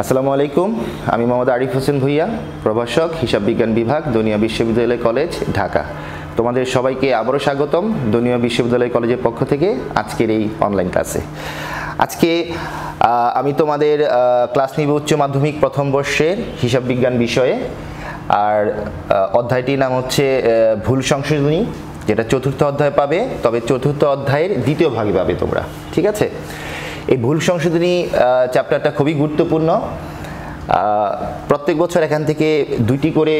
আসসালামু আলাইকুম, আমি মোহাম্মদ আরিফ হোসেন ভুইয়া, প্রভাষক, হিসাব বিজ্ঞান বিভাগ, দনিয়া বিশ্ববিদ্যালয় কলেজ, ঢাকা। তোমাদের সবাইকে আবারও স্বাগতম দনিয়া বিশ্ববিদ্যালয় কলেজের পক্ষ থেকে আজকের এই অনলাইন ক্লাসে। আজকে আমি তোমাদের ক্লাস নিব উচ্চ মাধ্যমিক প্রথম বর্ষের হিসাব বিজ্ঞান বিষয়ে। আর অধ্যায়টির নাম হচ্ছে ভুল সংশোধনী, যেটা চতুর্থ অধ্যায় পাবে, তবে চতুর্থ অধ্যায়ের দ্বিতীয় ভাগে পাবে তোমরা, ঠিক আছে? এই ভুল সংশোধনী চ্যাপ্টারটা খুবই গুরুত্বপূর্ণ। প্রত্যেক বছর এখান থেকে দুইটি করে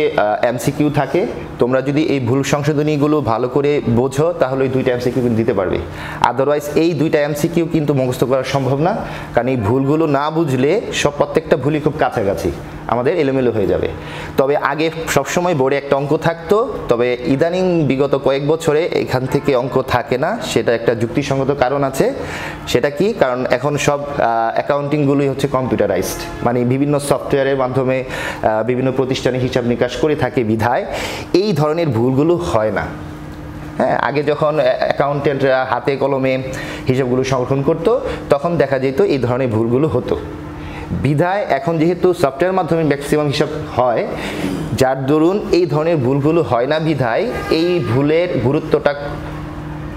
এমসিকিউ থাকে। তোমরা যদি এই ভুল সংশোধনীগুলো ভালো করে বোঝো তাহলে ওই দুইটা এমসিকিউ কিন্তু দিতে পারবে। আদারওয়াইজ এই দুইটা এমসিকিউ কিন্তু মুখস্থ করা সম্ভব না, কারণ এই ভুলগুলো না বুঝলে প্রত্যেকটা ভুলই খুব কাছাকাছি, আমাদের এলোমেলো হয়ে যাবে। তবে আগে সবসময় বোর্ডে একটা অঙ্ক থাকতো, তবে ইদানিং বিগত কয়েক বছরে এখান থেকে অঙ্ক থাকে না। সেটা একটা যুক্তিসঙ্গত কারণ আছে। সেটা কি? কারণ এখন সব অ্যাকাউন্টিংগুলোই হচ্ছে কম্পিউটারাইজড, মানে বিভিন্ন সফটওয়্যারের মাধ্যমে বিভিন্ন প্রতিষ্ঠানে হিসাব নিকাশ করে থাকে বিধায় এই ধরনের ভুলগুলো হয় না। হ্যাঁ, আগে যখন অ্যাকাউন্টেন্টরা হাতে কলমে হিসাবগুলো সংরক্ষণ করতো তখন দেখা যেত এই ধরনের ভুলগুলো হতো। বিধায় এখন যেহেতু সফটওয়্যার মাধ্যমে ম্যাক্সিমাম হিসাব হয়, যার দরুন এই ধরনের ভুলগুলো হয় না বিধায় এই ভুলের গুরুত্বটা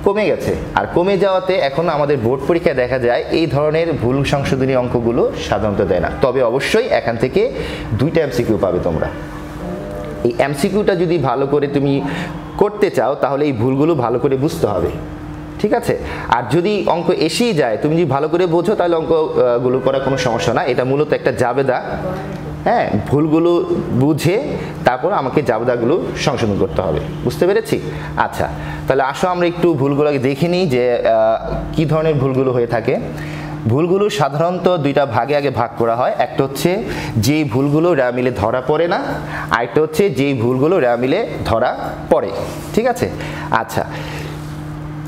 কমে গেছে। আর কমে যাওয়াতে এখন আমাদের বোর্ড পরীক্ষায় দেখা যায় এই ধরনের ভুল সংশোধনী অঙ্কগুলো সাধারণত দেয় না। তবে অবশ্যই এখান থেকে দুইটা এমসিকিউ পাবে তোমরা। এই এমসিকিউটা যদি ভালো করে তুমি করতে চাও তাহলে এই ভুলগুলো ভালো করে বুঝতে হবে, ঠিক আছে? আর যদি অঙ্ক এসেই যায়, তুমি যদি ভালো করে বোঝো তাহলে অঙ্কগুলো করার কোনো সমস্যা না। এটা মূলত একটা জাবেদা। হ্যাঁ, ভুলগুলো বুঝে তারপর আমাকে জাবেদাগুলো সংশোধন করতে হবে। বুঝতে পেরেছি? আচ্ছা, তাহলে আসো আমরা একটু ভুলগুলোকে দেখে নিই যে কী ধরনের ভুলগুলো হয়ে থাকে। ভুলগুলো সাধারণত দুইটা ভাগে আগে ভাগ করা হয়। একটা হচ্ছে যেই ভুলগুলো রেওয়া মিলে ধরা পড়ে না, আরেকটা হচ্ছে যেই ভুলগুলো রেওয়া মিলে ধরা পড়ে, ঠিক আছে? আচ্ছা,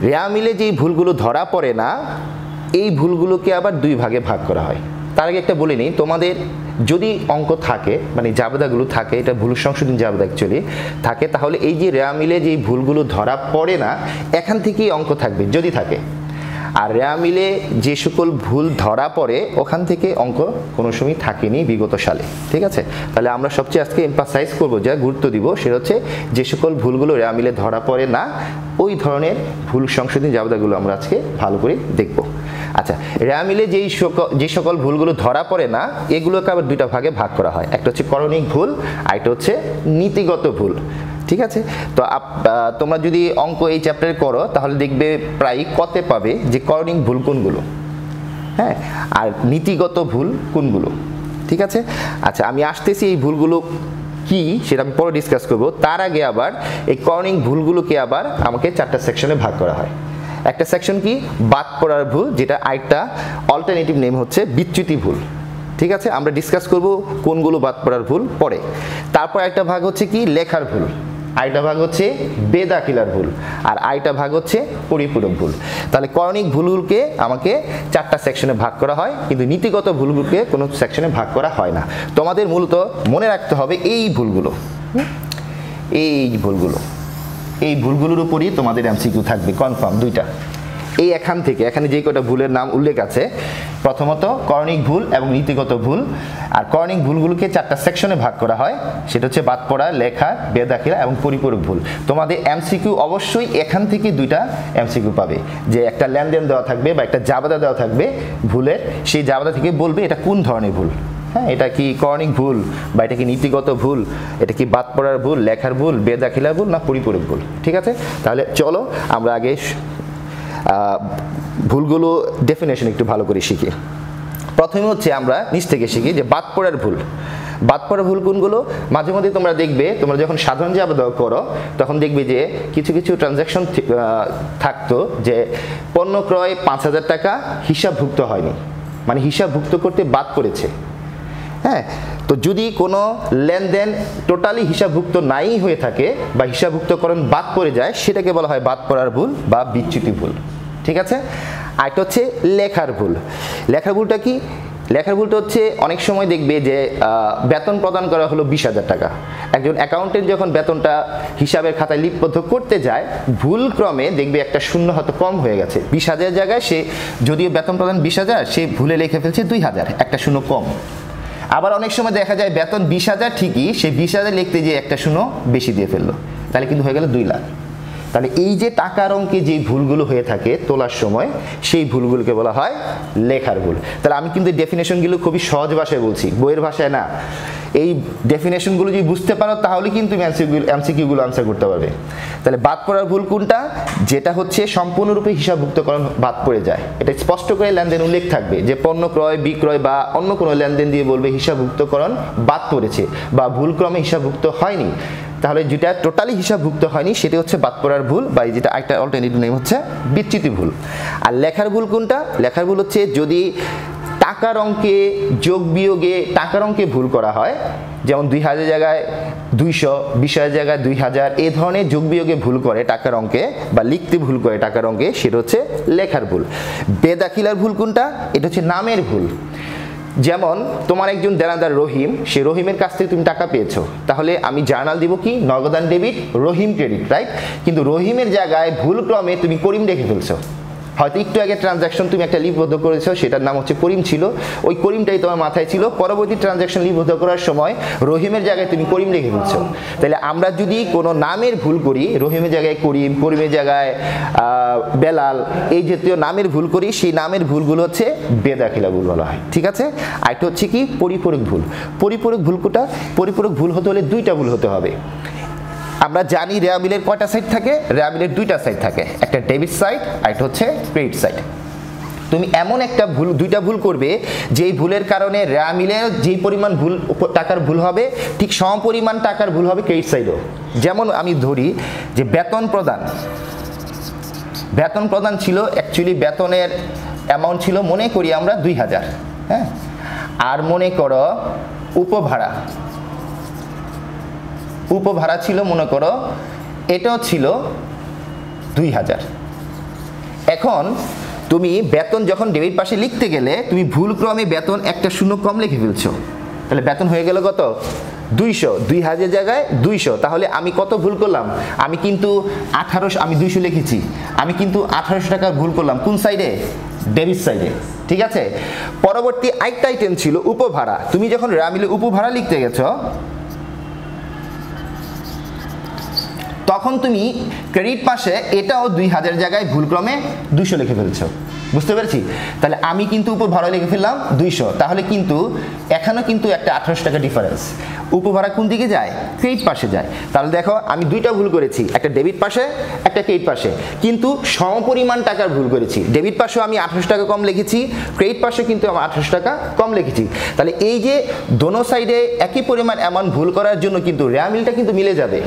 রেওয়া মিলে যেই ভুলগুলো ধরা পড়ে না, এই ভুলগুলোকে আবার দুই ভাগে ভাগ করা হয়। তার আগে একটা বলে নিই, তোমাদের যদি অঙ্ক থাকে, মানে জাবেদাগুলো থাকে, এটা ভুল সংশোধনী জাবেদা অ্যাকচুয়ালি থাকে, তাহলে এই যে রেওয়া মিলে যেই ভুলগুলো ধরা পড়ে না, এখান থেকেই অঙ্ক থাকবে যদি থাকে। আর রেওয়া মিলে যে সকল ভুল ধরা পড়ে ওখান থেকে অঙ্ক কোনো সময় থাকেনি বিগত সালে, ঠিক আছে? তাহলে আমরা সবচেয়ে আজকে এমফাসাইজ করবো, যা গুরুত্ব দিব সেটা হচ্ছে যে সকল ভুলগুলো রেওয়া মিলে ধরা পড়ে না, ওই ধরনের ভুল সংশোধনী জাবেদাগুলো আমরা আজকে ভালো করে দেখব। আচ্ছা, রেওয়া মিলে যে সকল ভুলগুলো ধরা পড়ে না, এগুলোকে আবার দুইটা ভাগে ভাগ করা হয়। একটা হচ্ছে করণিক ভুল, আর একটা হচ্ছে নীতিগত ভুল, ঠিক আছে? তো তোমরা যদি অঙ্ক এই চ্যাপ্টারে করো তাহলে দেখবে প্রায় কতে পাবে যে করণিক ভুল কোনগুলো, হ্যাঁ, আর নীতিগত ভুল কোনগুলো, ঠিক আছে? আচ্ছা, আমি আসতেছি এই ভুলগুলো কি সেটা আমি পরে ডিসকাস করব। তার আগে আবার এই করণিক ভুলগুলোকে আবার আমাকে চারটা সেকশনে ভাগ করা হয়। একটা সেকশন কি? বাদ পড়ার ভুল, যেটা আরেকটা অল্টারনেটিভ নেম হচ্ছে বিচ্যুতি ভুল, ঠিক আছে? আমরা ডিসকাস করব কোনগুলো বাদ পড়ার ভুল পরে। তারপর একটা ভাগ হচ্ছে কি? লেখার ভুল, আরেকটা ভাগ হচ্ছে বেদাখিলার ভুল, আর আরেকটা ভাগ হচ্ছে পরিপূরক ভুল। তাহলে করণিক ভুলগুলোকে আমাকে চারটা সেকশনে ভাগ করা হয়, কিন্তু নীতিগত ভুলগুলোকে কোনো সেকশনে ভাগ করা হয় না। তোমাদের মূলত মনে রাখতে হবে এই ভুলগুলোর উপরই তোমাদের এমসিকিউ থাকবে কনফার্ম দুইটা। এই এখানে যে কটা ভুলের নাম উল্লেখ আছে, প্রথমত করণিক ভুল এবং নীতিগত ভুল। আর করণিক ভুলগুলোকে চারটা সেকশনে ভাগ করা হয়, সেটা হচ্ছে বাদ পড়া, লেখা, বেদাখিলা এবং পরিপূরক ভুল। তোমাদের এমসিকিউ অবশ্যই এখান থেকে দুইটা এমসিকিউ পাবে, যে একটা লেনদেন দেওয়া থাকবে বা একটা জাবেদা দেওয়া থাকবে ভুলের, সেই জাবেদা থেকে বলবে এটা কোন ধরনের ভুল। হ্যাঁ, এটা কি করণিক ভুল, বা এটা কি নীতিগত ভুল, এটা কি বাদ পড়ার ভুল, লেখার ভুল, বেদাখিলার ভুল, না পরিপূরক ভুল, ঠিক আছে? তাহলে চলো আমরা আগে ভুলগুলো ডেফিনেশন একটু ভালো করে শিখি। প্রথমে হচ্ছে আমরা নিচ থেকে শিখি যে বাদ পড়ার ভুল। বাদ পড়ার ভুল কোনগুলো? মাঝে মধ্যে তোমরা দেখবে, তোমরা যখন সাধারণ জাবেদা করো তখন দেখবে যে কিছু কিছু ট্রানজ্যাকশন থাকতো যে পণ্য ক্রয় 5,000 টাকা হিসাবভুক্ত হয়নি, মানে হিসাবভুক্ত করতে বাদ পড়েছে। হ্যাঁ, তো যদি কোনো লেনদেন টোটালি হিসাবভুক্ত নাই হয়ে থাকে বা হিসাবভুক্তকরণ বাদ পড়ে যায়, সেটাকে বলা হয় বাদ পড়ার ভুল বা বিচ্যুতি ভুল, ঠিক আছে? আরেকটা হচ্ছে লেখার ভুল। লেখার ভুলটা কি? লেখার ভুলটা হচ্ছে অনেক সময় দেখবে যে বেতন প্রদান করা হলো 20,000 টাকা। একজন অ্যাকাউন্টেন্ট যখন বেতনটা হিসাবের খাতায় লিপিবদ্ধ করতে যায়, ভুল ক্রমে দেখবে একটা শূন্য হয়তো কম হয়ে গেছে। 20,000 জায়গায় সে যদিও বেতন প্রদান 20,000, সে ভুলে লিখে ফেলছে 2,000, একটা শূন্য কম। আবার অনেক সময় দেখা যায় বেতন 20,000 ঠিকই, সে 20,000 লিখতে যে একটা শূন্য বেশি দিয়ে ফেললো, তাহলে কিন্তু হয়ে গেল 2 লাখ। তাহলে এই যে টাকার অঙ্কে যে ভুলগুলো হয়ে থাকে তোলার সময়, সেই ভুলগুলোকে বলা হয় লেখার ভুল। তাহলে আমি কিন্তু ডেফিনেশনগুলো খুবই সহজ ভাষায় বলছি, বইয়ের ভাষায় না। এই ডেফিনেশনগুলো যদি বুঝতে পারো তাহলে কিন্তু এমসিকিউগুলো আনসার করতে পারবে। তাহলে বাদ পড়ার ভুল কোনটা? যেটা হচ্ছে সম্পূর্ণরূপে হিসাবভুক্তকরণ বাদ পড়ে যায়। এটা স্পষ্ট করে লেনদেন উল্লেখ থাকবে যে পণ্য ক্রয় বিক্রয় বা অন্য কোনো লেনদেন দিয়ে বলবে হিসাবভুক্তকরণ বাদ পড়েছে বা ভুলক্রমে হিসাবভুক্ত হয়নি। তাহলে যেটা টোটালি হিসাবভুক্ত হয়নি সেটা হচ্ছে বাদ পড়ার ভুল, বা যেটা একটা অল্টারনেটিভ নেম হচ্ছে বিচ্যুতি ভুল। আর লেখার ভুল কোনটা? লেখার ভুল হচ্ছে যদি টাকার অঙ্কে যোগ বিয়োগে টাকার অঙ্কে ভুল করা হয়, যেমন 2,000 জায়গায় 200, 20,000 জায়গায় 2,000, এই ধরনের যোগ বিয়োগে ভুল করে টাকার অঙ্কে বা লিখতে ভুল করে টাকার অঙ্কে, সেটা হচ্ছে লেখার ভুল। বেদাখিলার ভুল কোনটা? এটা হচ্ছে নামের ভুল। যেমন তোমার একজন দেনাদার রহিম, সে রহিমের কাছ থেকে তুমি টাকা পেয়েছো, তাহলে আমি জার্নাল দিব কি নগদান ডেবিট রহিম ক্রেডিট, রাইট? কিন্তু রহিমের জায়গায় ভুলক্রমে তুমি করিম রেখে ফেলছো। হয়তো একটু আগে ট্রানজ্যাকশন তুমি একটা লিপিবদ্ধ করেছো, সেটার নাম হচ্ছে করিম ছিল, ওই করিমটাই তোমার মাথায় ছিল, পরবর্তী ট্রানজ্যাকশন লিপিবদ্ধ করার সময় রহিমের জায়গায় তুমি করিম রেখে ফেলছো। তাহলে আমরা যদি কোনো নামের ভুল করি, রহিমের জায়গায় করিম, করিমের জায়গায় বেলাল, এই জাতীয় নামের ভুল করি, সেই নামের ভুলগুলো হচ্ছে বেদাখিলা ভুল বলা হয়। ঠিক আছে? আরেকটা হচ্ছে কি পরিপূরক ভুল। পরিপূরক ভুল কোটা? পরিপূরক ভুল হতে হলে 2টা ভুল হতে হবে। আমরা জানি রেয়ামিলের কয়টা সাইড থাকে? রেয়ামিলের 2টা সাইড থাকে, একটা ডেবিট সাইড আর একটা হচ্ছে ক্রেডিট সাইড। তুমি এমন একটা ভুল, 2টা ভুল করবে যেই ভুলের কারণে রেয়ামিলের যেই পরিমাণ ভুল টাকার ভুল হবে ঠিক সমপরিমাণ টাকার ভুল হবে ক্রেডিট সাইডও। যেমন আমি ধরি যে বেতন প্রদান ছিল, অ্যাকচুয়ালি বেতনের অ্যামাউন্ট ছিল মনে করি আমরা 2,000, হ্যাঁ? আর মনে করো উপভাড়া ছিল মনে করো এটাও ছিল 2,000। এখন তুমি বেতন যখন ডেবিট পাশে লিখতে গেলে তুমি ভুলক্রমে বেতন একটা শূন্য কম লিখে ফেলছো, তাহলে বেতন হয়ে গেল কত? 200, 2,000 জায়গায় 200। তাহলে আমি কত ভুল করলাম? আমি কিন্তু 1800, আমি 200 লিখেছি, আমি কিন্তু 1800 টাকা ভুল করলাম। কোন সাইডে? ডেবিট সাইডে। ঠিক আছে? পরবর্তী আরেকটা আইটেম ছিল উপভাড়া। তুমি যখন রেয়ামিলে উপভাড়া লিখতে গেছো, তখন তুমি ক্রেডিট পাশে এটাও 2,000 জায়গায় ভুলক্রমে 200 লিখে ফেলছো। বুঝতে পেরেছি? তাহলে আমি কিন্তু উপভাড়া লিখে ফেললাম 200, তাহলে কিন্তু এখানেও কিন্তু একটা 1800 টাকা ডিফারেন্স। উপভাড়া কোন দিকে যায়? ক্রেডিট পাশে যায়। তাহলে দেখো আমি 2টা ভুল করেছি, একটা ডেবিট পাশে একটা ক্রেডিট পাশে, কিন্তু সমপরিমাণ টাকার ভুল করেছি। ডেবিট পাশেও আমি 1800 টাকা কম লিখেছি, ক্রেডিট পাশে কিন্তু আমি 1800 টাকা কম লিখেছি। তাহলে এই যে দোনো সাইডে একই পরিমাণ অ্যামাউন্ট ভুল করার জন্য কিন্তু রেয়ামিলটা কিন্তু মিলে যাবে।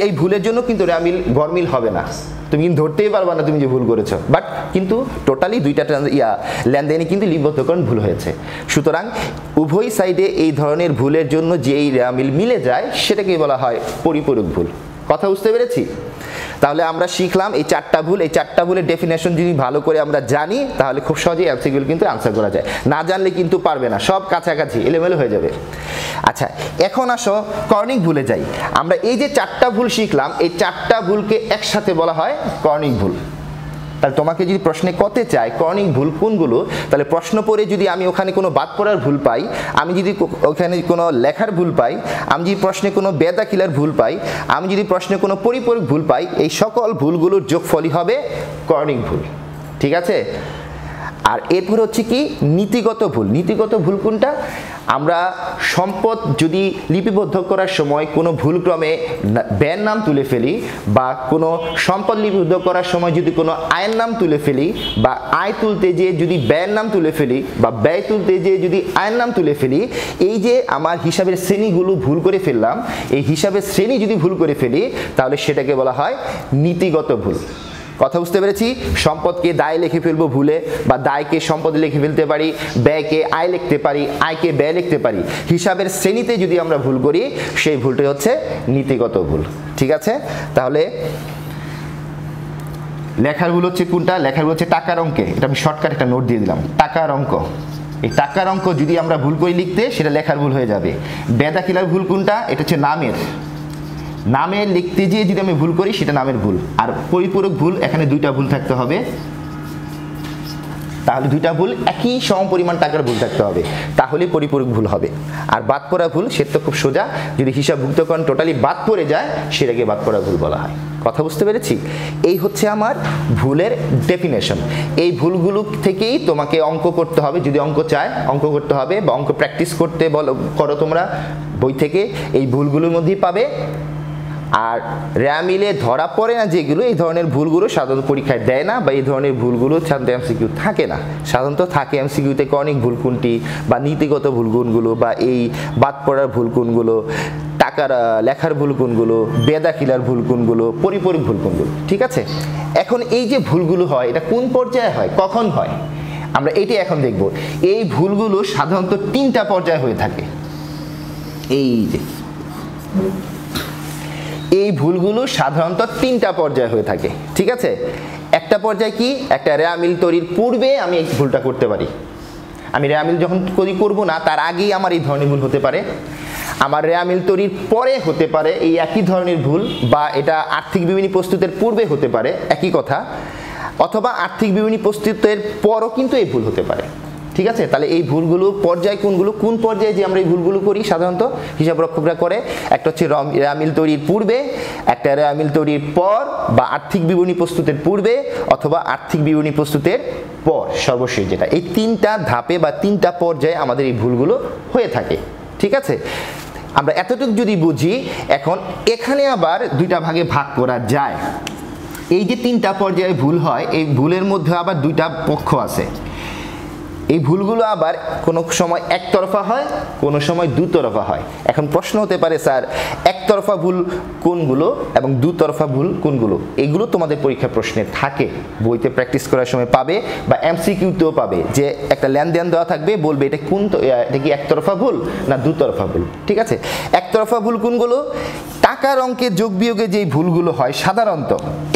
এই ভুলের জন্য কিন্তু রেয়ামিল গরমিল হবে না, তুমি কিন্তু ধরতেই পারবা না তুমি যে ভুল করেছো। বাট কিন্তু টোটালি 2টা লেনদেনে কিন্তু লিপিবদ্ধকরণ ভুল হয়েছে। সুতরাং উভয় সাইডে এই ধরনের ভুলের জন্য যে এই রেয়ামিল মিলে যায় সেটাকে বলা হয় পরিপূরক ভুল। কথা বুঝতে পেরেছি? তাহলে আমরা শিখলাম এই 4টা ভুল। এই 4টা ভুলের ডেফিনেশন যদি ভালো করে আমরা জানি তাহলে খুব সহজেই এমসিকিউ কিন্তু আনসার করা যায়। না জানলে কিন্তু পারবে না, সব কাছাকাছি এলোমেলো হয়ে যাবে। আচ্ছা, এখন আসো কর্নিং ভুলে যাই। আমরা এই যে 4টা ভুল শিখলাম, এই 4টা ভুলকে একসাথে বলা হয় কর্নিং ভুল। তাহলে তোমাকে যদি প্রশ্নে কতে চায় কর্নিং ভুল কোনগুলো, তাহলে প্রশ্ন পড়ে যদি আমি ওখানে কোনো বাদ পড়ার ভুল পাই, আমি যদি ওখানে কোনো লেখার ভুল পাই, আমি যদি প্রশ্নে কোনো বেদাখিলার ভুল পাই, আমি যদি প্রশ্নে কোনো পরিপূরক ভুল পাই, এই সকল ভুলগুলোর যোগফলই হবে কর্নিং ভুল। ঠিক আছে? আর এরপর হচ্ছে কি নীতিগত ভুল। নীতিগত ভুল কোনটা? আমরা সম্পদ যদি লিপিবদ্ধ করার সময় কোনো ভুলক্রমে ব্যয়ের নাম তুলে ফেলি, বা কোনো সম্পদ লিপিবদ্ধ করার সময় যদি কোনো আয়ের নাম তুলে ফেলি, বা আয় তুলতে যেয়ে যদি ব্যয়ের নাম তুলে ফেলি, বা ব্যয় তুলতে যেয়ে যদি আয়ের নাম তুলে ফেলি, এই যে আমার হিসাবের শ্রেণীগুলো ভুল করে ফেললাম, এই হিসাবের শ্রেণী যদি ভুল করে ফেলি তাহলে সেটাকে বলা হয় নীতিগত ভুল। কথা বুঝতে পেরেছি? সম্পদকে দায় লিখে ফেলবো ভুলে, বা দায়কে সম্পদে লিখে ফেলতে পারি, ব্যয়কে আয় লিখতে পারি, আয়কে ব্যয় লিখতে পারি। হিসাবের শ্রেণীতে যদি আমরা ভুল করি সেই ভুলটি হচ্ছে নীতিগত ভুল। ঠিক আছে? তাহলে লেখার ভুল হচ্ছে কোনটা? লেখার ভুল হচ্ছে টাকার অঙ্কে। এটা আমি শর্টকাট একটা নোট দিয়ে দিলাম, টাকার অঙ্ক। এই টাকার অঙ্ক যদি আমরা ভুল করি লিখতে, সেটা লেখার ভুল হয়ে যাবে। বেদাখিলার ভুল কোনটা? এটা হচ্ছে নামের লিখতে গিয়ে যদি আমি ভুল করি সেটা নামের ভুল। আর পরিপূরক ভুল, এখানে 2টা ভুল থাকতে হবে। তাহলে দুইটা ভুল একই সমপরিমাণ টাকার ভুল থাকতে হবে, তাহলে পরিপূরক ভুল হবে। আর বাদ পড়া ভুল সেটা তো খুব সোজা, যদি হিসাবভুক্তকরণ টোটালি বাদ পড়ে যায় সেটাকে বাদ পড়া ভুল বলা হয়। কথা বুঝতে পেরেছি? এই হচ্ছে আমার ভুলের ডেফিনেশন। এই ভুলগুলো থেকেই তোমাকে অঙ্ক করতে হবে, যদি অঙ্ক চায় অঙ্ক করতে হবে বা অঙ্ক প্র্যাকটিস করতে করো তোমরা বই থেকে, এই ভুলগুলোর মধ্যেই পাবে। আর র্যামিলে ধরা পড়ে না যেগুলো, এই ধরনের ভুলগুলো সাধারণত পরীক্ষায় দেয় না, বা এই ধরনের ভুলগুলো সাধারণত এমসিকিউ থাকে না। সাধারণত থাকে এমসিকিউতে কনিক ভুল কোনটি, বা নীতিগত ভুল কোনগুলো, বা এই বাদ পড়ার ভুল কোনগুলো, টাকার লেখার ভুল কোনগুলো, বেদাখিলার ভুল কোনগুলো, পরিপূরক ভুল কোনগুলো। ঠিক আছে, এখন এই যে ভুলগুলো হয় এটা কোন পর্যায়ে হয়, কখন হয়, আমরা এটি এখন দেখব। এই ভুলগুলো সাধারণত 3টা পর্যায়ে হয়ে থাকে। এই যে এই ভুলগুলো সাধারণত 3টা পর্যায়ে হয়ে থাকে। ঠিক আছে, একটা পর্যায়ে কি, একটা রেয়ামিল তৈরির পূর্বে আমি এই ভুলটা করতে পারি। আমি রেয়ামিল যখন করব না তার আগেই আমার এই ধরনের ভুল হতে পারে। আমার রেয়ামিল তৈরির পরে হতে পারে এই একই ধরনের ভুল, বা এটা আর্থিক বিবরণী প্রস্তুতের পূর্বে হতে পারে, একই কথা, অথবা আর্থিক বিবরণী প্রস্তুতের পরও কিন্তু এই ভুল হতে পারে। ঠিক আছে, তাহলে এই ভুলগুলো পর্যায় কোনগুলো, কোন পর্যায়ে যে আমরা এই ভুলগুলো করি সাধারণত হিসাবরক্ষকরা করে, একটা হচ্ছে রেয়ামিল তৈরির পূর্বে, একটা রেয়ামিল তৈরির পর, বা আর্থিক বিবরণী প্রস্তুতের পূর্বে অথবা আর্থিক বিবরণী প্রস্তুতের পর, সর্বশেষ যেটা। এই 3টা ধাপে বা 3টা পর্যায়ে আমাদের এই ভুলগুলো হয়ে থাকে। ঠিক আছে, আমরা এতটুকু যদি বুঝি, এখন এখানে আবার 2টা ভাগে ভাগ করা যায়। এই যে 3টা পর্যায়ে ভুল হয়, এই ভুলের মধ্যে আবার 2টা পক্ষ আছে। এই ভুলগুলো আবার কোনো সময় একতরফা হয়, কোনো সময় দুতরফা হয়। এখন প্রশ্ন হতে পারে, স্যার একতরফা ভুল কোনগুলো এবং দুতরফা ভুল কোনগুলো? এগুলো তোমাদের পরীক্ষা প্রশ্নে থাকে, বইতে প্র্যাকটিস করার সময় পাবে, বা এমসিকিউতেও পাবে, যে একটা লেনদেন দেওয়া থাকবে, বলবে এটা এটা কি একতরফা ভুল না দুতরফা ভুল। ঠিক আছে, একতরফা ভুল কোনগুলো? টাকার অঙ্কে যোগ বিয়োগে যেই ভুলগুলো হয় সাধারণত,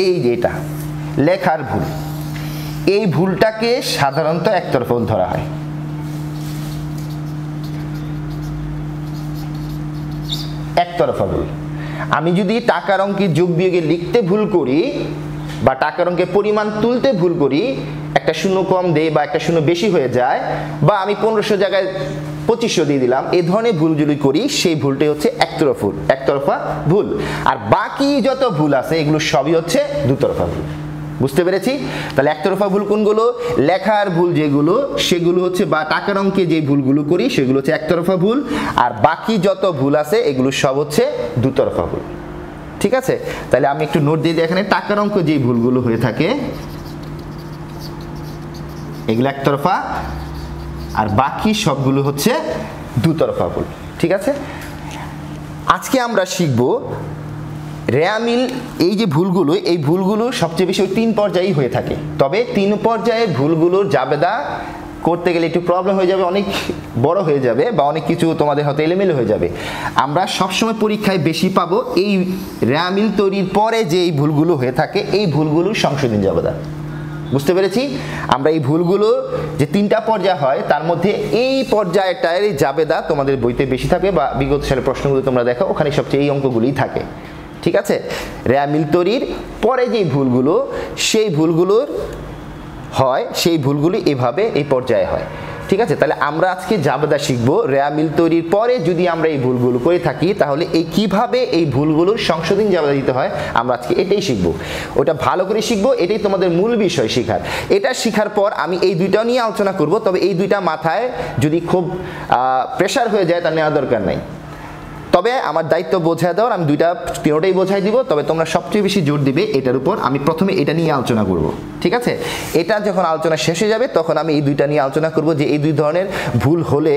এই যে এটা লেখার ভুল, এই ভুলটাকে সাধারণত একতরফা ভুল ধরা হয়। একতরফা ভুল। আমি যদি টাকার অঙ্কে যোগ বিয়োগে লিখতে ভুল করি, বা টাকার অঙ্কে পরিমাণ তুলতে ভুল করি, একটা শূন্য কম দেই বা একটা শূন্য বেশি হয়ে যায়, বা আমি 1500 জায়গায় 2500 দিয়ে দিলাম, এই ধরনের ভুল যদি করি, সেই ভুলটাই হচ্ছে একতরফা ভুল। আর বাকি যত ভুল আছে এগুলো সবই হচ্ছে দুতরফা ভুল। বুঝতে পেরেছি? তাহলে একতরফা ভুল কোনগুলো? লেখার ভুল যেগুলো, সেগুলো হচ্ছে, বা টাকার অঙ্কে যে ভুলগুলো করি সেগুলো হচ্ছে একতরফা ভুল, আর বাকি যত ভুল আছে এগুলো সব হচ্ছে দুতরফা ভুল। ঠিক আছে, তাহলে আমি একটু নোট দিয়ে দিই, এখানে টাকার অঙ্ক যে ভুলগুলো হয়ে থাকে এগুলো একতরফা, আর বাকি সবগুলো হচ্ছে দুতরফা ভুল। ঠিক আছে, আজকে আমরা শিখব রেয়ামিল এই যে ভুলগুলো, এই ভুলগুলো সবচেয়ে বেশি ওই 3 পর্যায়েই হয়ে থাকে। তবে 3 পর্যায়ের ভুলগুলোর জাবেদা করতে গেলে একটু প্রবলেম হয়ে যাবে, অনেক বড় হয়ে যাবে, বা অনেক কিছু তোমাদের হয়তো এলোমেলো হয়ে যাবে। আমরা সবসময় পরীক্ষায় বেশি পাবো এই রেয়ামিল তৈরির পরে যে এই ভুলগুলো হয়ে থাকে, এই ভুলগুলোর সংশোধন জাবেদা। বুঝতে পেরেছি? আমরা এই ভুলগুলো যে 3টা পর্যায় হয় তার মধ্যে এই পর্যায়টার জাবেদা তোমাদের বইতে বেশি থাকবে, বা বিগত সালের প্রশ্নগুলো তোমরা দেখো, ওখানে সবচেয়ে এই অঙ্কগুলোই থাকে। ঠিক আছে, রেয়ামিল তৈরির পরে যে ভুলগুলো, সেই ভুলগুলোর হয়, সেই ভুলগুলি এভাবে এই পর্যায়ে হয়। ঠিক আছে, তাহলে আমরা আজকে জাবেদা শিখব রেয়ামিল তৈরির পরে যদি আমরা এই ভুলগুলো করে থাকি, তাহলে এই কিভাবে এই ভুলগুলোর সংশোধন জাবেদা দিতে হয়, আমরা আজকে এটাই শিখব। ওটা ভালো করে শিখব, এটাই তোমাদের মূল বিষয় শেখার। এটা শেখার পর আমি এই দুইটা নিয়ে আলোচনা করব, তবে এই দুইটা মাথায় যদি খুব প্রেশার হয়ে যায় তা নেওয়ার দরকার নাই। তবে আমার দায়িত্ব বোঝায় দেওয়ার, আমি তিনটাই বোঝাই দিব, তবে তোমরা সবচেয়ে বেশি জোর দিবে এটার উপর। আমি প্রথমে এটা নিয়ে আলোচনা করব। ঠিক আছে, এটা যখন আলোচনা শেষ হয়ে যাবে তখন আমি এই দুইটা নিয়ে আলোচনা করব, যে এই দুই ধরনের ভুল হলে,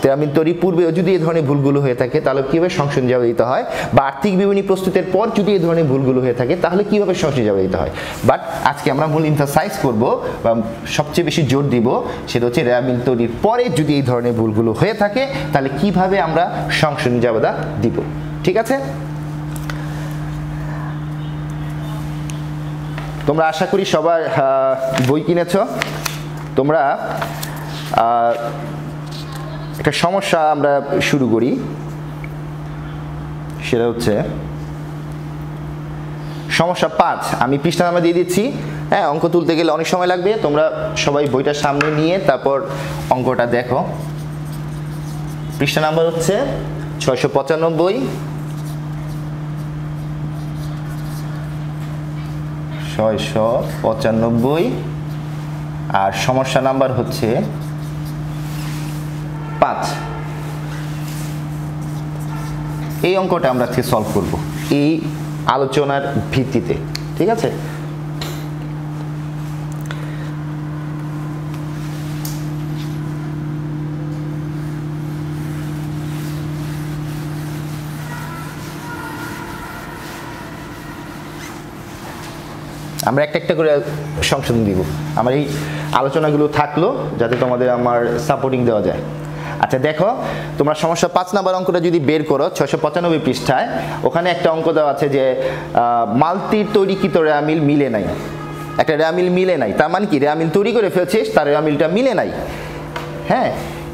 রেয়ামিল তৈরির পূর্বেও যদি এই ধরনের ভুলগুলো হয়ে থাকে তাহলে কীভাবে সংশোধন জাবেদা দিতে হয়, বা আর্থিক বিবরণী প্রস্তুতের পর যদি এই ধরনের ভুলগুলো হয়ে থাকে তাহলে কীভাবে সংশোধন জাবেদা দিতে হয়। বাট আজকে আমরা মূল এমফাসাইজ করব, বা সবচেয়ে বেশি জোর দিব, সেটা হচ্ছে রেয়ামিল তৈরির পরে যদি এই ধরনের ভুলগুলো হয়ে থাকে তাহলে কিভাবে আমরা সংশোধন জাবেদা দিব। ঠিক আছে, তোমরা আশা করি সবার বই কিনেছ। তোমরা একটা সমস্যা আমরা শুরু করি, সেটা হচ্ছে সমস্যা 5। আমি পৃষ্ঠা নাম্বার দিয়ে দিচ্ছি হ্যাঁ, অঙ্ক তুলতে গেলে অনেক সময় লাগবে, তোমরা সবাই বইটা সামনে নিয়ে তারপর অঙ্কটা দেখো। পৃষ্ঠা নাম্বার হচ্ছে 695, 695 আর সমস্যা নাম্বার হচ্ছে 5। এই অঙ্কটা আমরা আজকে সলভ করব এই আলোচনার ভিত্তিতে, ঠিক আছে? আমরা একটা একটা করে সংশোধন দিব। আমার এই আলোচনাগুলো থাকলো যাতে তোমাদের আমার সাপোর্টিং দেওয়া যায়। আচ্ছা দেখো, তোমরা সমস্যা 5 নাম্বার অঙ্কটা যদি বের করো 695 পৃষ্ঠায়, ওখানে একটা অঙ্ক দেওয়া আছে যে মালতির তৈরিকৃত রেয়ামিল মিলে নাই। একটা রেয়ামিল মিলে নাই, তার মানে কি রেয়ামিল তৈরি করে ফেলছিস, তার রেয়ামিলটা মিলে নাই। হ্যাঁ,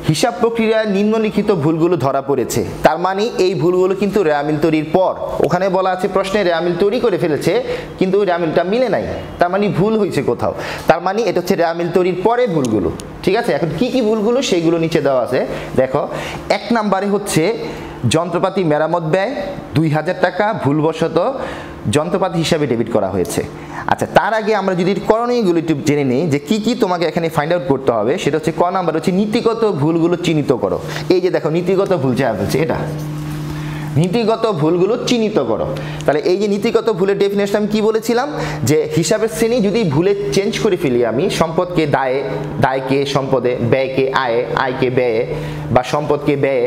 হিসাব প্রক্রিয়ায় নিম্নলিখিত ভুলগুলো ধরা পড়েছে, তার মানে এই ভুলগুলো কিন্তু রেয়ামিল তৈরির পর। ওখানে বলা আছে প্রশ্নে রেয়ামিল তৈরি করে ফেলেছে কিন্তু রেয়ামিলটা মিলে নাই, তার মানে ভুল হয়েছে কোথাও, তার মানে এটা হচ্ছে রেয়ামিল তৈরির পরে ভুলগুলো, ঠিক আছে? এখন কি কি ভুলগুলো সেইগুলো নিচে দেওয়া আছে দেখো। 1 নম্বরে হচ্ছে যন্ত্রপাতি মেরামত ব্যয় 2000 টাকা ভুলবশত যন্ত্রপাতি হিসাবে ডেবিট করা হয়েছে। আচ্ছা, তার আগে আমরা যদি করণীয়গুলো একটু জেনে নিই যে কি কি তোমাকে এখানে ফাইন্ড আউট করতে হবে। সেটা হচ্ছে ক নাম্বার হচ্ছে নীতিগত ভুলগুলো চিহ্নিত করো। এই যে দেখো নীতিগত ভুল চাওয়া হচ্ছে, এটা নীতিগত ভুলগুলো চিহ্নিত করো। তাহলে এই যে নীতিগত ভুলের ডেফিনেশন আমি কি বলেছিলাম, যে হিসাবের শ্রেণী যদি ভুলে চেঞ্জ করে ফেলি, আমি সম্পদকে দায়ে, দায়কে সম্পদে, ব্যয়কে আয়ে, আয়কে ব্যয়ে বা সম্পদকে ব্যয়ে,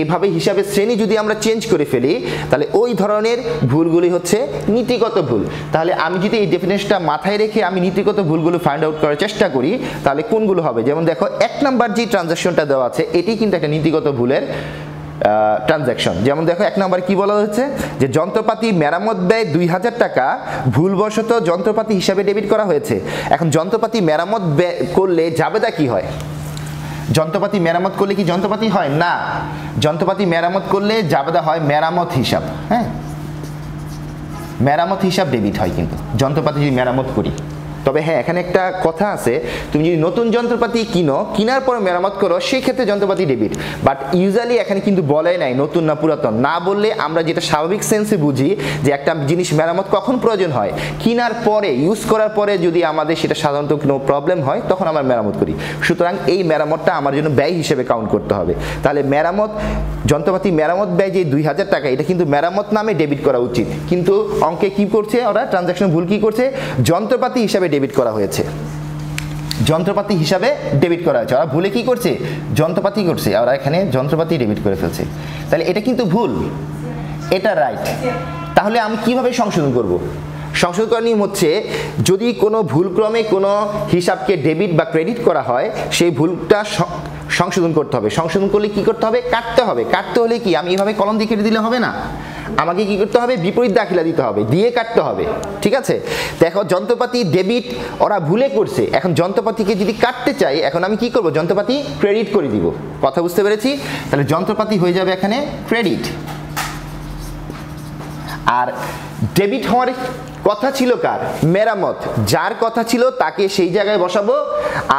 এইভাবে হিসাবের শ্রেণী যদি আমরা চেঞ্জ করে ফেলি তাহলে ওই ধরনের ভুলগুলি হচ্ছে নীতিগত ভুল। তাহলে আমি যদি এই ডেফিনেশনটা মাথায় রেখে আমি নীতিগত ভুলগুলো ফাইন্ড আউট করার চেষ্টা করি তাহলে কোনগুলো হবে। যেমন দেখো 1 নাম্বার যে ট্রানজাকশনটা দেওয়া আছে এটি কিন্তু একটা নীতিগত ভুলের ট্রানজাকশন। যেমন দেখো 1 নম্বরে কি বলা হচ্ছে যে যন্ত্রপাতি মেরামত ব্যয় 2000 টাকা ভুলবশত যন্ত্রপাতি হিসাবে ডেবিট করা হয়েছে। এখন যন্ত্রপাতি মেরামত ব্যয় করলে জাবেদা কি হয়? যন্ত্রপাতি মেরামত করলে কি যন্ত্রপাতি হয় না, যন্ত্রপাতি মেরামত করলে জাবেদা হয় মেরামত হিসাব। হ্যাঁ, মেরামত হিসাব ডেবিট হয় কিন্তু যন্ত্রপাতি যদি মেরামত করি। তবে হ্যাঁ, এখানে একটা কথা আছে, তুমি যদি নতুন যন্ত্রপাতি কিনো, কেনার পর মেরামত করো, সেই ক্ষেত্রে যন্ত্রপাতি ডেবিট। বাট ইউজুয়ালি এখানে কিন্তু বলে নাই নতুন না পুরাতন। না বললে আমরা যেটা স্বাভাবিক সেন্সে বুঝি যে একটা জিনিস মেরামত কখন প্রয়োজন হয়, কেনার পরে, ইউজ করার পরে যদি আমাদের সেটা সাধারণত কোনো প্রবলেম হয় তখন আমরা মেরামত করি। সুতরাং এই মেরামতটা আমার জন্য ব্যয় হিসেবে কাউন্ট করতে হবে। তাহলে মেরামত, যন্ত্রপাতি মেরামত ব্যয় যে 2000 টাকা, এটা কিন্তু মেরামত নামে ডেবিট করা উচিত, কিন্তু অঙ্কে কি করছে ওরা, ট্রানজাকশন ভুল কি করছে, যন্ত্রপাতি হিসাবে ডেবিট করা হয়েছে, যন্ত্রপাতি হিসাবে ডেবিট করা হয়েছে। ওরা ভুলে কি করছে, যন্ত্রপাতি করছে, ওরা এখানে যন্ত্রপাতি ডেবিট করে ফেলছে। তাহলে এটা কিন্তু ভুল, এটা রাইট। তাহলে আমি কিভাবে সংশোধন করব? সংশোধন করার নিয়ম হচ্ছে, যদি কোনো ভুলক্রমে কোনো হিসাবকে ডেবিট বা ক্রেডিট করা হয়, সেই ভুলটা সংশোধন করতে হবে। সংশোধন করলে কি করতে হবে, কাটতে হবে। কাটতে হলে কি আমি এইভাবে কলম দিয়ে কেটে দিলে হবে না, আমাকে কি করতে হবে, বিপরীত দাখিলা দিতে হবে, দিয়ে কাটতে হবে, ঠিক আছে? দেখো যন্ত্রপাতি ডেবিট ওরা ভুলে করছে, এখন যন্ত্রপাতিকে যদি কাটতে চাই, এখন আমি কি করব, যন্ত্রপাতি ক্রেডিট করে দিব। কথা বুঝতে পেরেছি? তাহলে যন্ত্রপাতি হয়ে যাবে এখানে ক্রেডিট। আর ডেবিট হওয়ার কথা ছিল কার, মেরামত, যার কথা ছিল তাকে সেই জায়গায় বসাবো,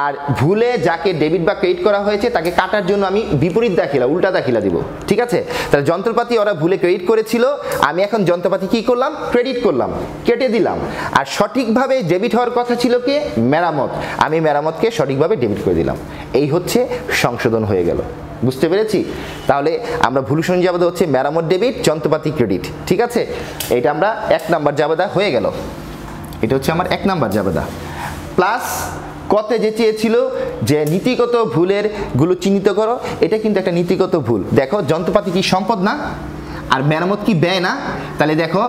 আর ভুলে যাকে ডেবিট বা ক্রেডিট করা হয়েছে তাকে কাটার জন্য আমি বিপরীত দাখিলা, উল্টা দাখিলা দিব, ঠিক আছে? তাহলে যন্ত্রপাতি ওরা ভুলে ক্রেডিট করেছিল, আমি এখন যন্ত্রপাতি কি করলাম, ক্রেডিট করলাম, কেটে দিলাম। আর সঠিকভাবে ডেবিট হওয়ার কথা ছিল কি, মেরামত, আমি মেরামতকে সঠিকভাবে ডেবিট করে দিলাম। এই হচ্ছে সংশোধন হয়ে গেল। বুঝতে পেরেছি? তাহলে আমরা ভুল জাবেদা হচ্ছে মেরামত ডেবিট, যন্ত্রপাতি ক্রেডিট, ঠিক আছে? এটা আমরা 1 নাম্বার জাবেদা হয়ে গেল। এটা হচ্ছে আমার 1 নাম্বার জাবেদা। প্লাস কতে যে চেয়েছিল যে নীতিগত ভুলের গুলো চিহ্নিত করো, এটা কিন্তু একটা নীতিগত ভুল। দেখো যন্ত্রপাতি কি সম্পদ না, আর মেরামত কি ব্যয় না? তাহলে দেখো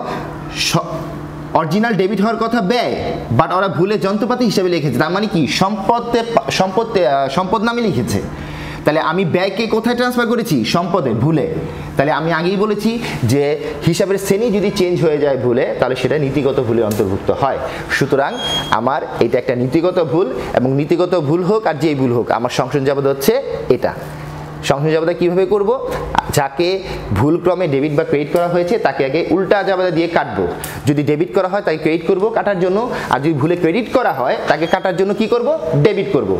অরিজিনাল ডেবিট হওয়ার কথা ব্যয়, বাট ওরা ভুলে যন্ত্রপাতি হিসেবে লিখেছে, তার মানে কি সম্পদ নামে লিখেছে। তাহলে আমি ব্যয়কে কোথায় ট্রান্সফার করেছি, সম্পদে, ভুলে। তাহলে আমি আগেই বলেছি যে হিসাবের শ্রেণী যদি চেঞ্জ হয়ে যায় ভুলে, তাহলে সেটা নীতিগত ভুলে অন্তর্ভুক্ত হয়। সুতরাং আমার এটা একটা নীতিগত ভুল, এবং নীতিগত ভুল হোক আর যেই ভুল হোক, আমার সংশোধন জাবেদা হচ্ছে এটা। সংশোধন জাবেদা কিভাবে করব, যাকে ভুলক্রমে ডেবিট বা ক্রেডিট করা হয়েছে তাকে আগে উল্টা জাবেদা দিয়ে কাটবো। যদি ডেবিট করা হয় তাকে ক্রেডিট করব কাটার জন্য, আর যদি ভুলে ক্রেডিট করা হয় তাকে কাটার জন্য কি করব, ডেবিট করব।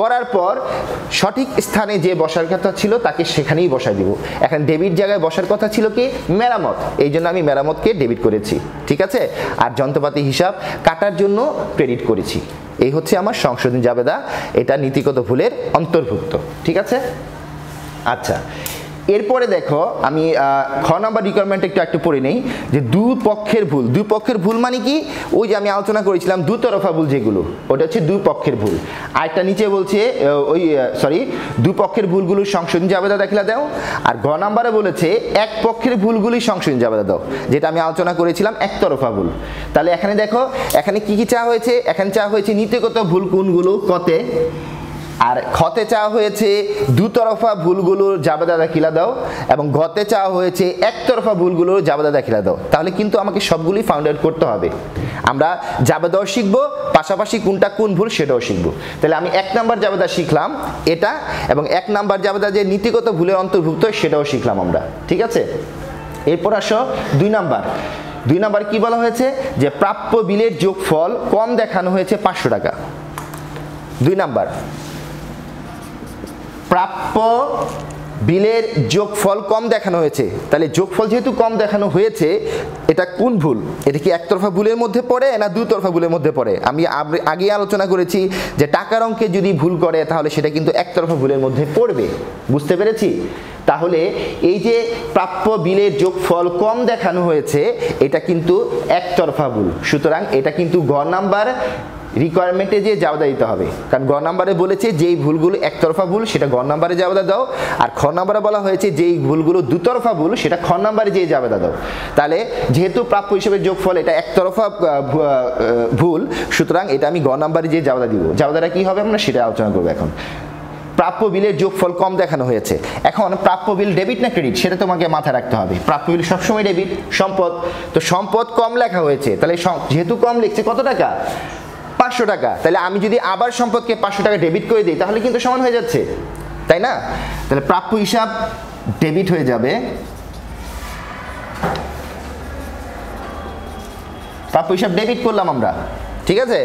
করার পর সঠিক স্থানে যে বসার কথা ছিল তাকে সেখানেই বসায় দিব। এখন ডেবিট জায়গায় বসার কথা ছিল কি, মেরামত, এই জন্য আমি মেরামতকে ডেবিট করেছি, ঠিক আছে। আর যন্ত্রপাতি হিসাব কাটার জন্য ক্রেডিট করেছি। এই হচ্ছে আমার সংশোধনী জাবেদা, এটা নীতিগত ভুলের অন্তর্ভুক্ত, ঠিক আছে। আচ্ছা, এরপরে দেখো আমি খ নাম্বার রিকোয়ারমেন্ট একটু পড়ে নেই, যে দুই পক্ষের ভুল। দুই পক্ষের ভুল মানে কি, ওই যে আমি আলোচনা করেছিলাম দুতরফা ভুল যেগুলো, ওটা হচ্ছে দুই পক্ষের ভুল। আরেকটা নিচে বলছে দুই পক্ষের ভুলগুলো সংশোধনী জাবেদা দাখিলা দাও। আর ঘ নাম্বারে বলেছে এক পক্ষের ভুলগুলি সংশোধনী জাবেদা দাও, যেটা আমি আলোচনা করেছিলাম একতরফা ভুল। তাহলে এখানে দেখো এখানে কি কি চাওয়া হয়েছে, এখানে চাওয়া হয়েছে নীতিগত ভুল কোনগুলো কতে, আর খতে চাওয়া হয়েছে দুতরফা ভুলগুলোর জাবেদা দাখিলা দাও, এবং গতে চাওয়া হয়েছে একতরফা ভুলগুলোর জাবেদা দাখিলা দাও। তাহলে কিন্তু আমাকে সবগুলি ফাউন্ড আউট করতে হবে। আমরা জাবেদাও শিখবো, পাশাপাশি কোনটা কোন ভুল সেটাও শিখবো। তাহলে আমি এক নাম্বার জাবেদা শিখলাম এটা, এবং এক নাম্বার জাবেদা যে নীতিগত ভুলের অন্তর্ভুক্ত সেটাও শিখলাম আমরা, ঠিক আছে। এরপর আসো দুই নাম্বার। দুই নাম্বার কি বলা হয়েছে, যে প্রাপ্য বিলের যোগফল কম দেখানো হয়েছে 500 টাকা। দুই নাম্বার, প্রাপ্য বিলের যোগফল কম দেখানো হয়েছে। তাহলে যোগফল যেহেতু কম দেখানো হয়েছে, এটা কোন ভুল, এটা কি একতরফা ভুলের মধ্যে পড়ে না দুতরফা ভুলের মধ্যে পড়ে? আমি আগে আলোচনা করেছি যে টাকার অঙ্কে যদি ভুল করে তাহলে সেটা কিন্তু একতরফা ভুলের মধ্যে পড়বে, বুঝতে পেরেছি। তাহলে এই যে প্রাপ্য বিলের যোগফল কম দেখানো হয়েছে এটা কিন্তু একতরফা ভুল, সুতরাং এটা কিন্তু ঘ নাম্বার রিকোয়ারমেন্টে যে জাবেদা দিতে হবে। কারণ গ নাম্বারে বলেছে যেই ভুলগুলো একতরফা ভুল সেটা গ নাম্বারে জাবেদা দাও, আর খ নাম্বারে বলা হয়েছে যেই ভুলগুলো দুতরফা ভুল সেটা খ নাম্বারে যে জাবেদা দাও। তাহলে যেহেতু প্রাপ্য হিসেবে যোগফল এটা একতরফা ভুল, সুতরাং এটা আমি গ নাম্বারে যে জাবেদা দিব। জাবেদাটা কি হবে আমরা সেটা আলোচনা করবো এখন। প্রাপ্য বিলের যোগফল কম দেখানো হয়েছে। এখন প্রাপ্য বিল ডেবিট না ক্রেডিট সেটা তোমাকে মাথায় রাখতে হবে। প্রাপ্য বিল সবসময় ডেবিট, সম্পদ, তো সম্পদ কম লেখা হয়েছে, তাহলে যেহেতু কম লিখছে কত টাকা, 500 টাকা। তাহলে আমি যদি আবার সম্পদকে 500 টাকা ডেবিট করে দিই তাহলে কিন্তু সমান হয়ে যাচ্ছে, তাই না? তাহলে প্রাপ্য হিসাব ডেবিট হয়ে যাবে, প্রাপ্য হিসাব ডেবিট করলাম আমরা, ঠিক আছে।